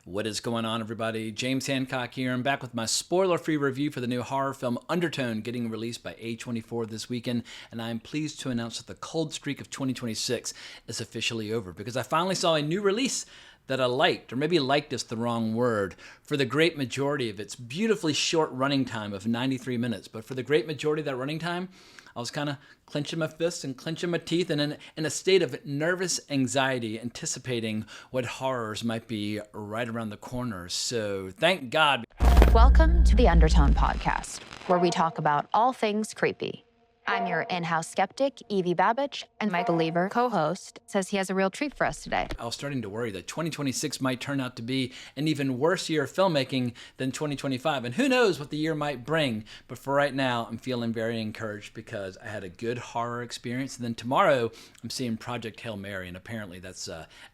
What is going on, everybody? James Hancock here. I'm back with my spoiler-free review for the new horror film Undertone, getting released by A24 this weekend, and I am pleased to announce that the cold streak of 2026 is officially over because I finally saw a new release that I liked, or maybe liked is the wrong word, for the great majority of its beautifully short running time of 93 minutes. But for the great majority of that running time, I was kind of clenching my fists and clenching my teeth and in a state of nervous anxiety, anticipating what horrors might be right around the corner. So thank God. Welcome to the Undertone podcast, where we talk about all things creepy. I'm your in-house skeptic, Evie Babbage, and my believer co-host says he has a real treat for us today. I was starting to worry that 2026 might turn out to be an even worse year of filmmaking than 2025, and who knows what the year might bring. But for right now, I'm feeling very encouraged because I had a good horror experience, and then tomorrow I'm seeing Project Hail Mary, and apparently that's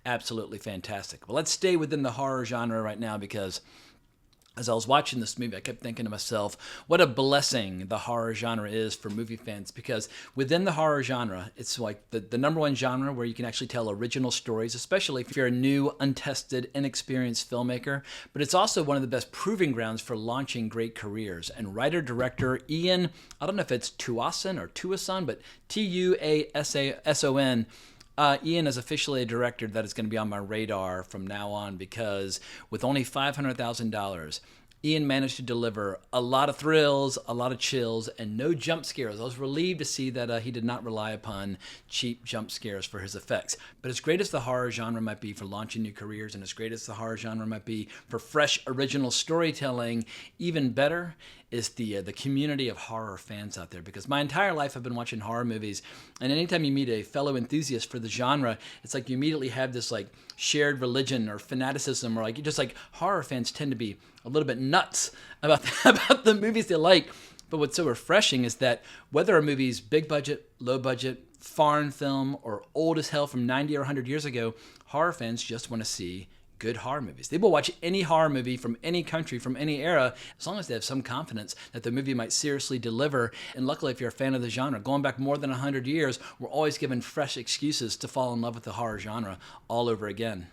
absolutely fantastic. But let's stay within the horror genre right now because as I was watching this movie, I kept thinking to myself, what a blessing the horror genre is for movie fans, because within the horror genre, it's like the number one genre where you can actually tell original stories, especially if you're a new, untested, inexperienced filmmaker. But it's also one of the best proving grounds for launching great careers. And writer-director Ian, I don't know if it's Tuason or Tuason, but Tuason, Ian is officially a director that is going to be on my radar from now on because with only $500,000, Ian managed to deliver a lot of thrills, a lot of chills, and no jump scares. I was relieved to see that he did not rely upon cheap jump scares for his effects. But as great as the horror genre might be for launching new careers, and as great as the horror genre might be for fresh, original storytelling, even better is the community of horror fans out there. Because my entire life I've been watching horror movies, and anytime you meet a fellow enthusiast for the genre, it's like you immediately have this like shared religion or fanaticism, or like just like horror fans tend to be a little bit nuts about the movies they like. But what's so refreshing is that whether a movie's big budget, low budget, foreign film, or old as hell from 90 or 100 years ago, horror fans just want to see good horror movies. They will watch any horror movie from any country, from any era, as long as they have some confidence that the movie might seriously deliver. And luckily, if you're a fan of the genre, going back more than 100 years, we're always given fresh excuses to fall in love with the horror genre all over again.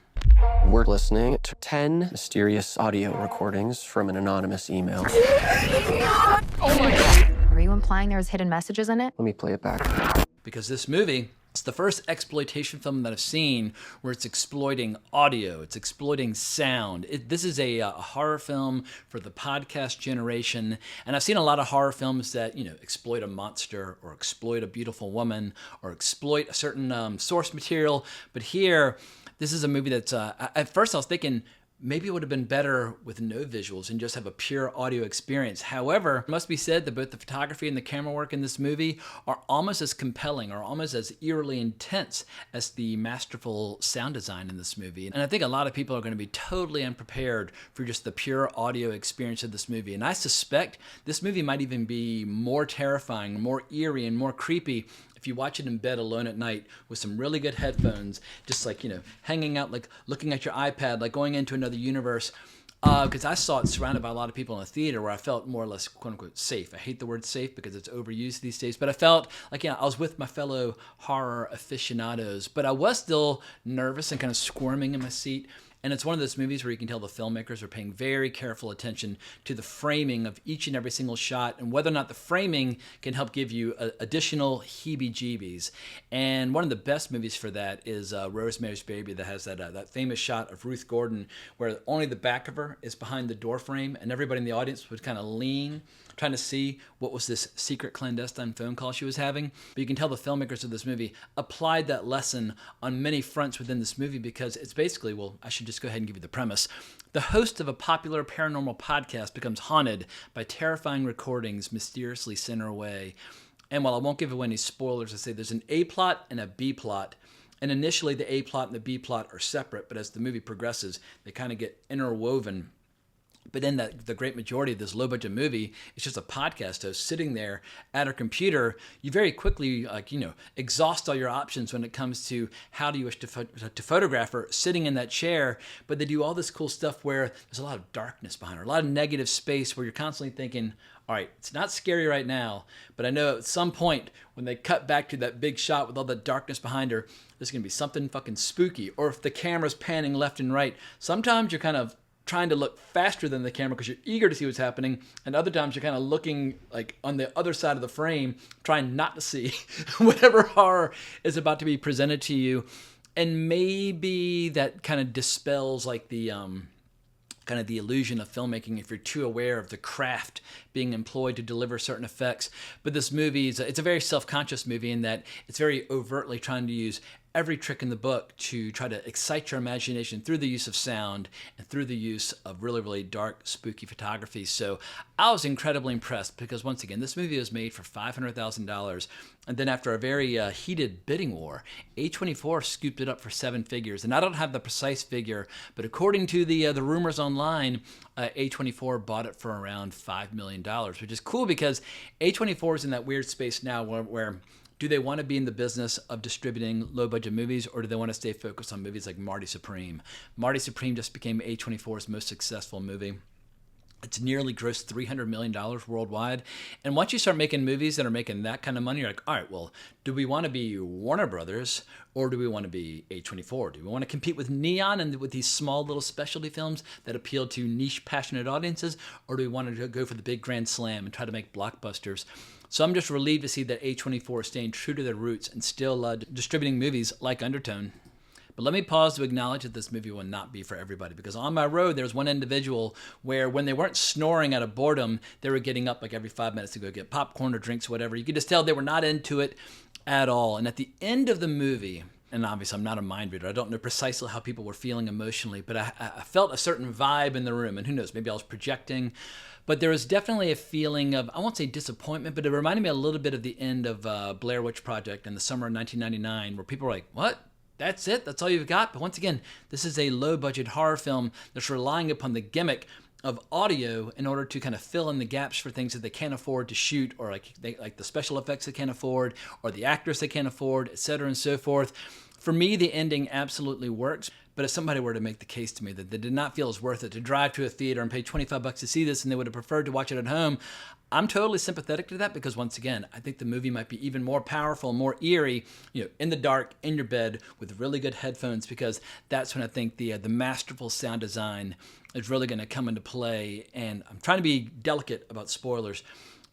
We're listening to 10 mysterious audio recordings from an anonymous email. Oh my God. Are you implying there's hidden messages in it? Let me play it back. Because this movie, it's the first exploitation film that I've seen where it's exploiting audio, it's exploiting sound. This is a horror film for the podcast generation, and I've seen a lot of horror films that, exploit a monster or exploit a beautiful woman or exploit a certain source material. But here, this is a movie that's, at first I was thinking, maybe it would have been better with no visuals and just have a pure audio experience. However, it must be said that both the photography and the camera work in this movie are almost as compelling or almost as eerily intense as the masterful sound design in this movie. And I think a lot of people are going to be totally unprepared for just the pure audio experience of this movie. And I suspect this movie might even be more terrifying, more eerie, and more creepy if you watch it in bed alone at night with some really good headphones, just like, hanging out, like looking at your iPad, like going into another universe. Because I saw it surrounded by a lot of people in a theater where I felt more or less, quote unquote, safe. I hate the word safe because it's overused these days, but I felt like, I was with my fellow horror aficionados, but I was still nervous and kind of squirming in my seat. And it's one of those movies where you can tell the filmmakers are paying very careful attention to the framing of each and every single shot and whether or not the framing can help give you additional heebie-jeebies. And one of the best movies for that is Rosemary's Baby, that has that famous shot of Ruth Gordon where only the back of her is behind the door frame and everybody in the audience would kind of lean, trying to see what was this secret clandestine phone call she was having. But you can tell the filmmakers of this movie applied that lesson on many fronts within this movie because it's basically, well, I should just go ahead and give you the premise. The host of a popular paranormal podcast becomes haunted by terrifying recordings mysteriously sent her way. And while I won't give away any spoilers, I say there's an A plot and a B plot. And initially the A plot and the B plot are separate, but as the movie progresses, they kind of get interwoven. But in the great majority of this low-budget movie, it's just a podcast host sitting there at her computer. You very quickly, exhaust all your options when it comes to how do you wish to photograph her sitting in that chair. But they do all this cool stuff where there's a lot of darkness behind her, a lot of negative space where you're constantly thinking, all right, it's not scary right now, but I know at some point when they cut back to that big shot with all the darkness behind her, there's going to be something fucking spooky. Or if the camera's panning left and right, sometimes you're kind of trying to look faster than the camera because you're eager to see what's happening, and other times you're kind of looking like on the other side of the frame, trying not to see whatever horror is about to be presented to you. And maybe that kind of dispels like the kind of the illusion of filmmaking if you're too aware of the craft being employed to deliver certain effects. But this movie it's a very self-conscious movie in that it's very overtly trying to use every trick in the book to try to excite your imagination through the use of sound and through the use of really, really dark, spooky photography. So I was incredibly impressed because, once again, this movie was made for $500,000. And then after a very heated bidding war, A24 scooped it up for 7 figures. And I don't have the precise figure, but according to the rumors online, A24 bought it for around $5 million, which is cool because A24 is in that weird space now where do they want to be in the business of distributing low-budget movies, or do they want to stay focused on movies like Marty Supreme? Marty Supreme just became A24's most successful movie. It's nearly grossed $300 million worldwide. And once you start making movies that are making that kind of money, you're like, all right, well, do we want to be Warner Brothers or do we want to be A24? Do we want to compete with Neon and with these small little specialty films that appeal to niche, passionate audiences? Or do we want to go for the big grand slam and try to make blockbusters? So I'm just relieved to see that A24 is staying true to their roots and still distributing movies like Undertone. But let me pause to acknowledge that this movie will not be for everybody, because on my road, there was one individual where when they weren't snoring out of boredom, they were getting up like every 5 minutes to go get popcorn or drinks, whatever. You could just tell they were not into it at all. And at the end of the movie, and obviously I'm not a mind reader, I don't know precisely how people were feeling emotionally, but I felt a certain vibe in the room, and who knows, maybe I was projecting. But there was definitely a feeling of, I won't say disappointment, but it reminded me a little bit of the end of Blair Witch Project in the summer of 1999, where people were like, what? That's it? That's all you've got? But once again, this is a low-budget horror film that's relying upon the gimmick of audio in order to kind of fill in the gaps for things that they can't afford to shoot, or like the special effects they can't afford, or the actors they can't afford, etc. and so forth. For me, the ending absolutely works. But if somebody were to make the case to me that they did not feel it was worth it to drive to a theater and pay $25 to see this and they would have preferred to watch it at home, I'm totally sympathetic to that, because once again, I think the movie might be even more powerful, more eerie, in the dark, in your bed, with really good headphones, because that's when I think the masterful sound design is really going to come into play. And I'm trying to be delicate about spoilers,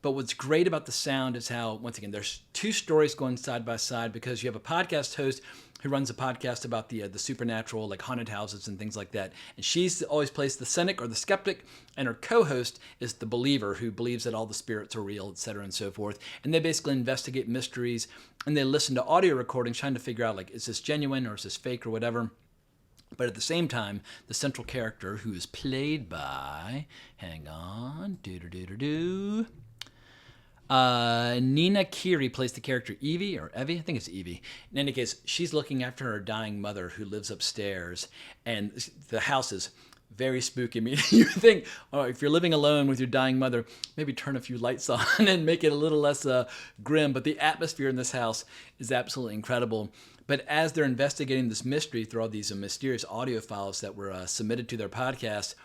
but what's great about the sound is how, once again, there's 2 stories going side by side, because you have a podcast host who runs a podcast about the supernatural, like haunted houses and things like that. And she's always plays the cynic or the skeptic, and her co-host is the believer who believes that all the spirits are real, etc. and so forth. And they basically investigate mysteries, and they listen to audio recordings trying to figure out, like, is this genuine or is this fake or whatever. But at the same time, the central character, who is played by, hang on, Nina Kiri plays the character Evie, or Evie, I think it's Evie. In any case, she's looking after her dying mother who lives upstairs, and the house is very spooky. I mean, you think, oh, if you're living alone with your dying mother, maybe turn a few lights on and make it a little less grim. But the atmosphere in this house is absolutely incredible. But as they're investigating this mystery through all these mysterious audio files that were submitted to their podcast,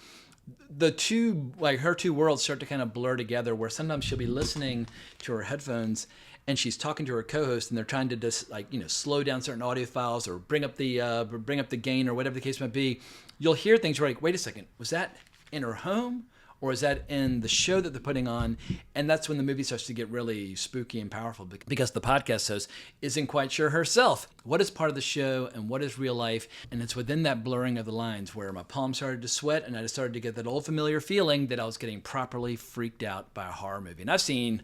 the two, like her 2 worlds start to kind of blur together, where sometimes she'll be listening to her headphones and she's talking to her co-host, and they're trying to just slow down certain audio files or bring up the gain or whatever the case might be. You'll hear things where, like, wait a second, was that in her home? Or is that in the show that they're putting on? And that's when the movie starts to get really spooky and powerful, because the podcast host isn't quite sure herself what is part of the show and what is real life. And it's within that blurring of the lines where my palms started to sweat, and I just started to get that old familiar feeling that I was getting properly freaked out by a horror movie. And I've seen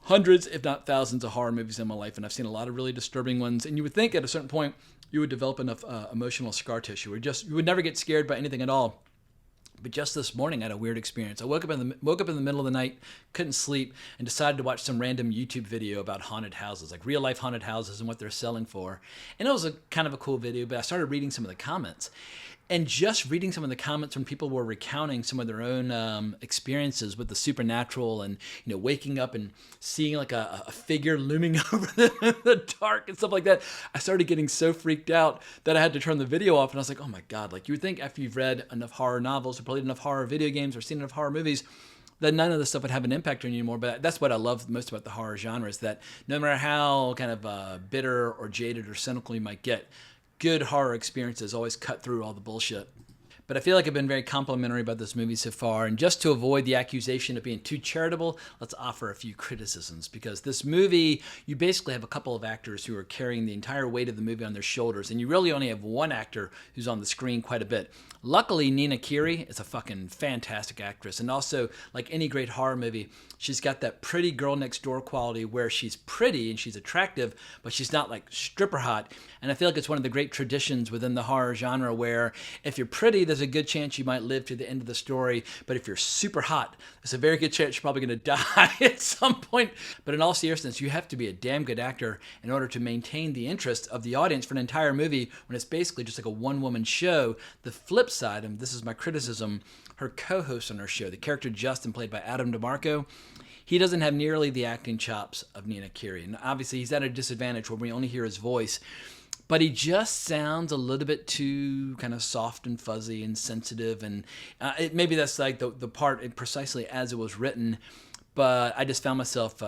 hundreds, if not thousands, of horror movies in my life, and I've seen a lot of really disturbing ones. And you would think at a certain point you would develop enough emotional scar tissue, or you would never get scared by anything at all. But just this morning, I had a weird experience. I woke up in the middle of the night, couldn't sleep, and decided to watch some random YouTube video about haunted houses, like real life haunted houses and what they're selling for. And it was a kind of a cool video, but I started reading some of the comments. And just reading some of the comments when people were recounting some of their own experiences with the supernatural, and waking up and seeing like a figure looming over them in the dark and stuff like that, I started getting so freaked out that I had to turn the video off. And I was like, oh my God, like, you would think after you've read enough horror novels or played enough horror video games or seen enough horror movies that none of this stuff would have an impact on you anymore. But that's what I love most about the horror genre, is that no matter how kind of bitter or jaded or cynical you might get, good horror experiences always cut through all the bullshit. But I feel like I've been very complimentary about this movie so far, and just to avoid the accusation of being too charitable, let's offer a few criticisms, because this movie, you basically have a couple of actors who are carrying the entire weight of the movie on their shoulders, and you really only have one actor who's on the screen quite a bit. Luckily, Nina Kiri is a fucking fantastic actress, and also, like any great horror movie, she's got that pretty girl next door quality where she's pretty and she's attractive, but she's not like stripper hot. And I feel like it's one of the great traditions within the horror genre where if you're pretty, there's a good chance you might live to the end of the story, but if you're super hot, there's a very good chance you're probably going to die at some point. But in all seriousness, you have to be a damn good actor in order to maintain the interest of the audience for an entire movie when it's basically just like a one-woman show. The flip side, and this is my criticism, her co-host on her show, the character Justin, played by Adam DeMarco, he doesn't have nearly the acting chops of Nina Kiri. And obviously he's at a disadvantage where we only hear his voice, but he just sounds a little bit too kind of soft and fuzzy and sensitive. And maybe that's like the part precisely as it was written. But I just found myself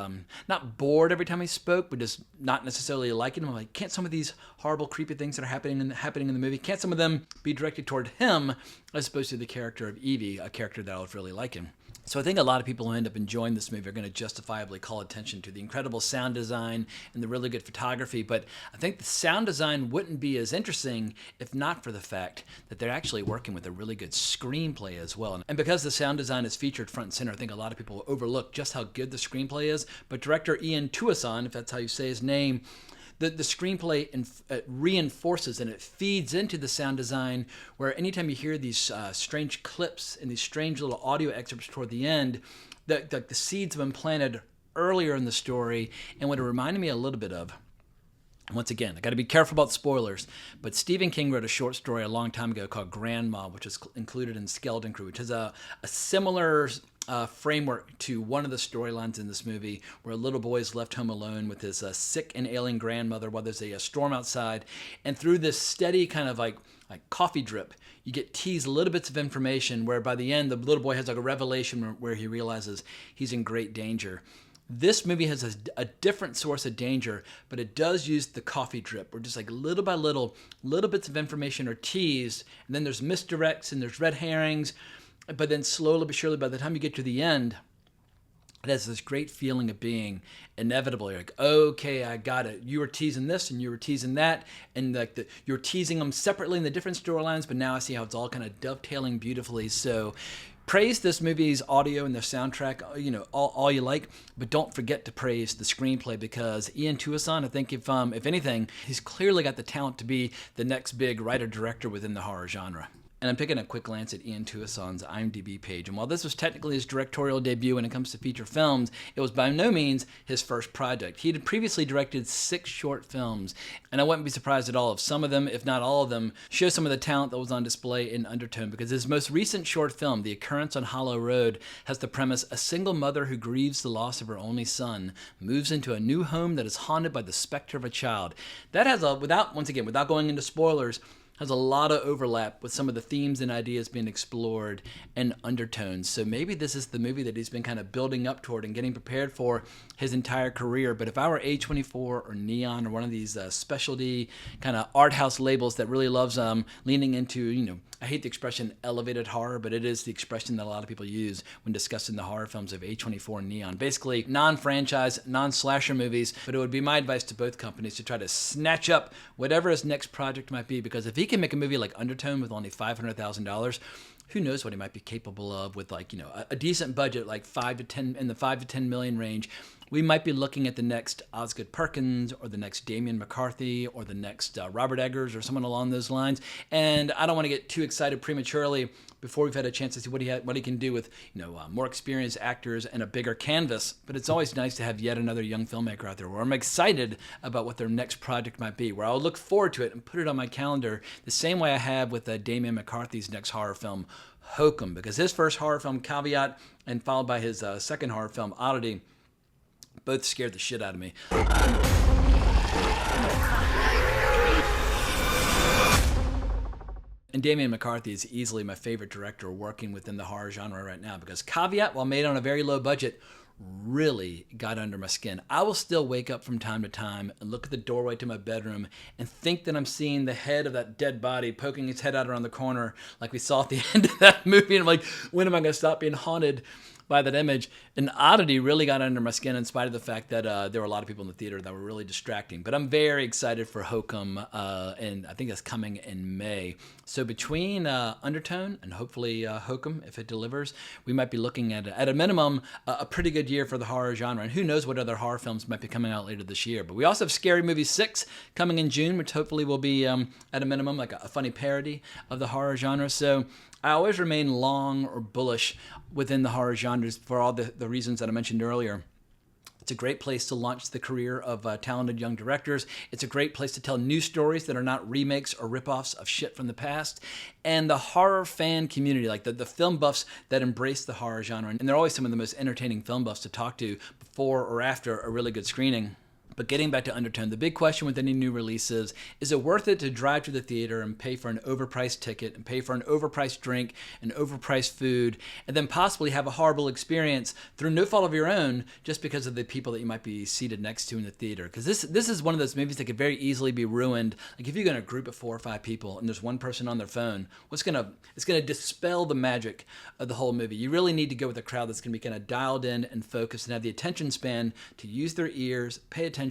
not bored every time he spoke, but just not necessarily liking him. I'm like, can't some of these horrible, creepy things that are happening in the movie, can't some of them be directed toward him as opposed to the character of Evie, a character that I was really liking? So I think a lot of people who end up enjoying this movie are going to justifiably call attention to the incredible sound design and the really good photography, but I think the sound design wouldn't be as interesting if not for the fact that they're actually working with a really good screenplay as well. And because the sound design is featured front and center, I think a lot of people overlook just how good the screenplay is, but director Ian Tuason, if that's how you say his name, the screenplay reinforces and it feeds into the sound design, where anytime you hear these strange clips and these strange little audio excerpts toward the end, the seeds have been planted earlier in the story. And what it reminded me a little bit of, once again, I got to be careful about spoilers, but Stephen King wrote a short story a long time ago called Grandma, which is included in Skeleton Crew, which has a similar framework to one of the storylines in this movie, where a little boy is left home alone with his sick and ailing grandmother while there's a storm outside. And through this steady kind of like coffee drip, you get teased little bits of information where by the end, the little boy has like a revelation where he realizes he's in great danger. This movie has a different source of danger, but it does use the coffee drip, where just like little by little bits of information are teased, and then there's misdirects and there's red herrings, but then slowly but surely, by the time you get to the end, it has this great feeling of being inevitable. You're like, okay, I got it. You were teasing this and you were teasing that, and like you're teasing them separately in the different storylines, but now I see how it's all kind of dovetailing beautifully. So praise this movie's audio and the soundtrack, all you like, but don't forget to praise the screenplay, because Ian Tuason, I think if anything, he's clearly got the talent to be the next big writer-director within the horror genre. And I'm taking a quick glance at Ian Tuason's IMDb page. And while this was technically his directorial debut when it comes to feature films, it was by no means his first project. He had previously directed 6 short films, and I wouldn't be surprised at all if some of them, if not all of them, show some of the talent that was on display in Undertone, because his most recent short film, The Occurrence on Hollow Road, has the premise: a single mother who grieves the loss of her only son moves into a new home that is haunted by the specter of a child. That has without going into spoilers, has a lot of overlap with some of the themes and ideas being explored in Undertones. So maybe this is the movie that he's been kind of building up toward and getting prepared for his entire career. But if I were A24 or Neon or one of these specialty kind of art house labels that really loves leaning into, I hate the expression elevated horror, but it is the expression that a lot of people use when discussing the horror films of A24 and Neon. Basically, non-franchise, non-slasher movies, but it would be my advice to both companies to try to snatch up whatever his next project might be, because if he can make a movie like Undertone with only $500,000, who knows what he might be capable of with a decent budget, like 5 to 10 million range. We might be looking at the next Osgood Perkins or the next Damian McCarthy or the next Robert Eggers or someone along those lines. And I don't want to get too excited prematurely before we've had a chance to see what he can do with more experienced actors and a bigger canvas. But it's always nice to have yet another young filmmaker out there where I'm excited about what their next project might be, where I'll look forward to it and put it on my calendar the same way I have with Damian McCarthy's next horror film, Hokum, because his first horror film, Caveat, and followed by his second horror film, Oddity, both scared the shit out of me. And Damian McCarthy is easily my favorite director working within the horror genre right now, because Caveat, while made on a very low budget, really got under my skin. I will still wake up from time to time and look at the doorway to my bedroom and think that I'm seeing the head of that dead body poking its head out around the corner like we saw at the end of that movie. And I'm like, when am I going to stop being haunted by that image? And Oddity really got under my skin in spite of the fact that there were a lot of people in the theater that were really distracting. But I'm very excited for Hokum, and I think that's coming in May. So between Undertone and hopefully Hokum, if it delivers, we might be looking at a minimum, a pretty good year for the horror genre. And who knows what other horror films might be coming out later this year. But we also have Scary Movie 6 coming in June, which hopefully will be, at a minimum, like a funny parody of the horror genre. So I always remain long or bullish within the horror genres for all the reasons that I mentioned earlier. It's a great place to launch the career of talented young directors. It's a great place to tell new stories that are not remakes or ripoffs of shit from the past. And the horror fan community, like the film buffs that embrace the horror genre, and they're always some of the most entertaining film buffs to talk to before or after a really good screening. But getting back to Undertone, the big question with any new releases, is it worth it to drive to the theater and pay for an overpriced ticket and pay for an overpriced drink and overpriced food and then possibly have a horrible experience through no fault of your own just because of the people that you might be seated next to in the theater? Because this is one of those movies that could very easily be ruined. Like if you're going to group of 4 or 5 people and there's one person on their phone, it's going to dispel the magic of the whole movie. You really need to go with a crowd that's going to be kind of dialed in and focused and have the attention span to use their ears, pay attention,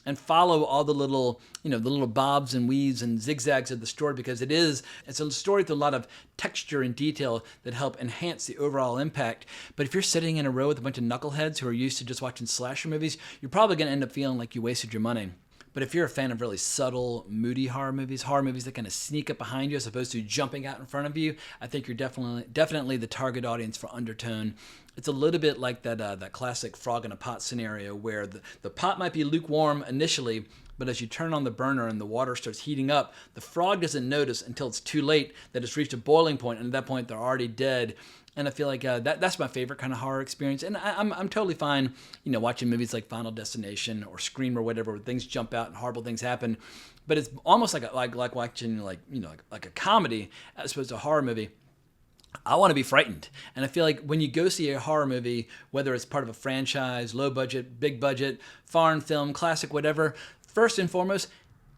and follow all the little, the little bobs and weaves and zigzags of the story, because it's a story with a lot of texture and detail that help enhance the overall impact. But if you're sitting in a row with a bunch of knuckleheads who are used to just watching slasher movies, you're probably going to end up feeling like you wasted your money. But if you're a fan of really subtle, moody horror movies that kind of sneak up behind you as opposed to jumping out in front of you, I think you're definitely the target audience for Undertone. It's a little bit like that classic frog in a pot scenario where the pot might be lukewarm initially, but as you turn on the burner and the water starts heating up, the frog doesn't notice until it's too late that it's reached a boiling point, and at that point they're already dead. And I feel like that's my favorite kind of horror experience. And I'm totally fine, watching movies like Final Destination or Scream or whatever, where things jump out and horrible things happen. But it's almost like watching like a comedy as opposed to a horror movie. I want to be frightened. And I feel like when you go see a horror movie, whether it's part of a franchise, low budget, big budget, foreign film, classic, whatever, first and foremost,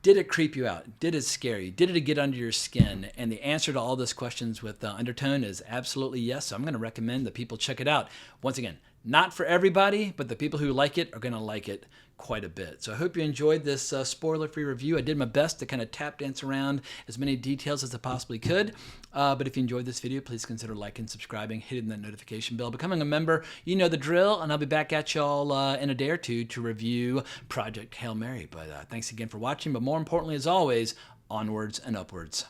did it creep you out? Did it scare you? Did it get under your skin? And the answer to all those questions with Undertone is absolutely yes. So I'm going to recommend that people check it out. Once again, not for everybody, but the people who like it are going to like it quite a bit. So I hope you enjoyed this spoiler-free review. I did my best to kind of tap dance around as many details as I possibly could. But if you enjoyed this video, please consider liking, subscribing, hitting that notification bell, becoming a member. You know the drill, and I'll be back at y'all in a day or two to review Project Hail Mary. But thanks again for watching. But more importantly, as always, onwards and upwards.